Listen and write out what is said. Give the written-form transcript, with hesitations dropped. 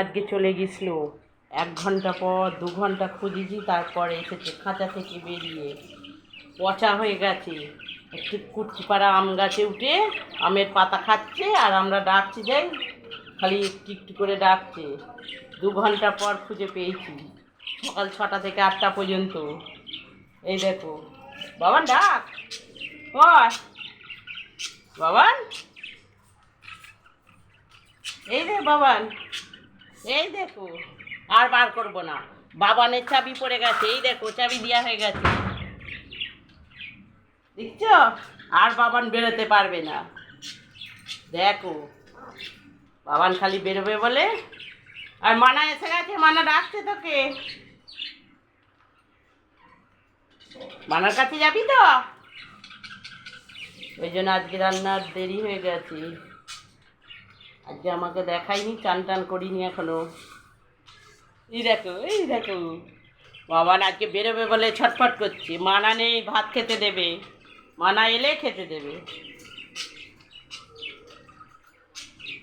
আজকে চলে গেছিল। 1 ঘন্টা পর 2 ঘন্টা খুঁজেছি, তারপরে এসেছে খাঁচা থেকে বেরিয়ে। পচা হয়ে গেছে। একটু কুটকিপাড়া আম গাছে উঠে আমের পাতা খাচ্ছে, আর আমরা ডাকছি যাই, খালি একটু একটু করে ডাকছে। 2 ঘন্টা পর খুঁজে পেয়েছি, সকাল 6টা থেকে 8টা পর্যন্ত। এই দেখো বাবান, ডাক কর বাবান, এই রে বাবান, এই দেখো। আর বার করবো না, বাবানের চাবি পড়ে গেছে। এই দেখো, চাবি দেওয়া হয়ে গেছে, দেখছ? আর বাবান বেরোতে পারবে না। দেখো, বাবান খালি বেরোবে বলে। আর মানা এসে গেছে, মানা ডাকছে তোকে। মানার কাছে যাবি তো? ওই জন্য আজকে রান্নার দেরি হয়ে গেছে। আজকে আমাকে দেখাইনি, চান টান করিনি এখনো। এই দেখো, এই দেখো, বাবান আজকে বেরোবে বলে ছটফট করছে। মানা নেই, ভাত খেতে দেবে। মানা এলে খেতে দেবে।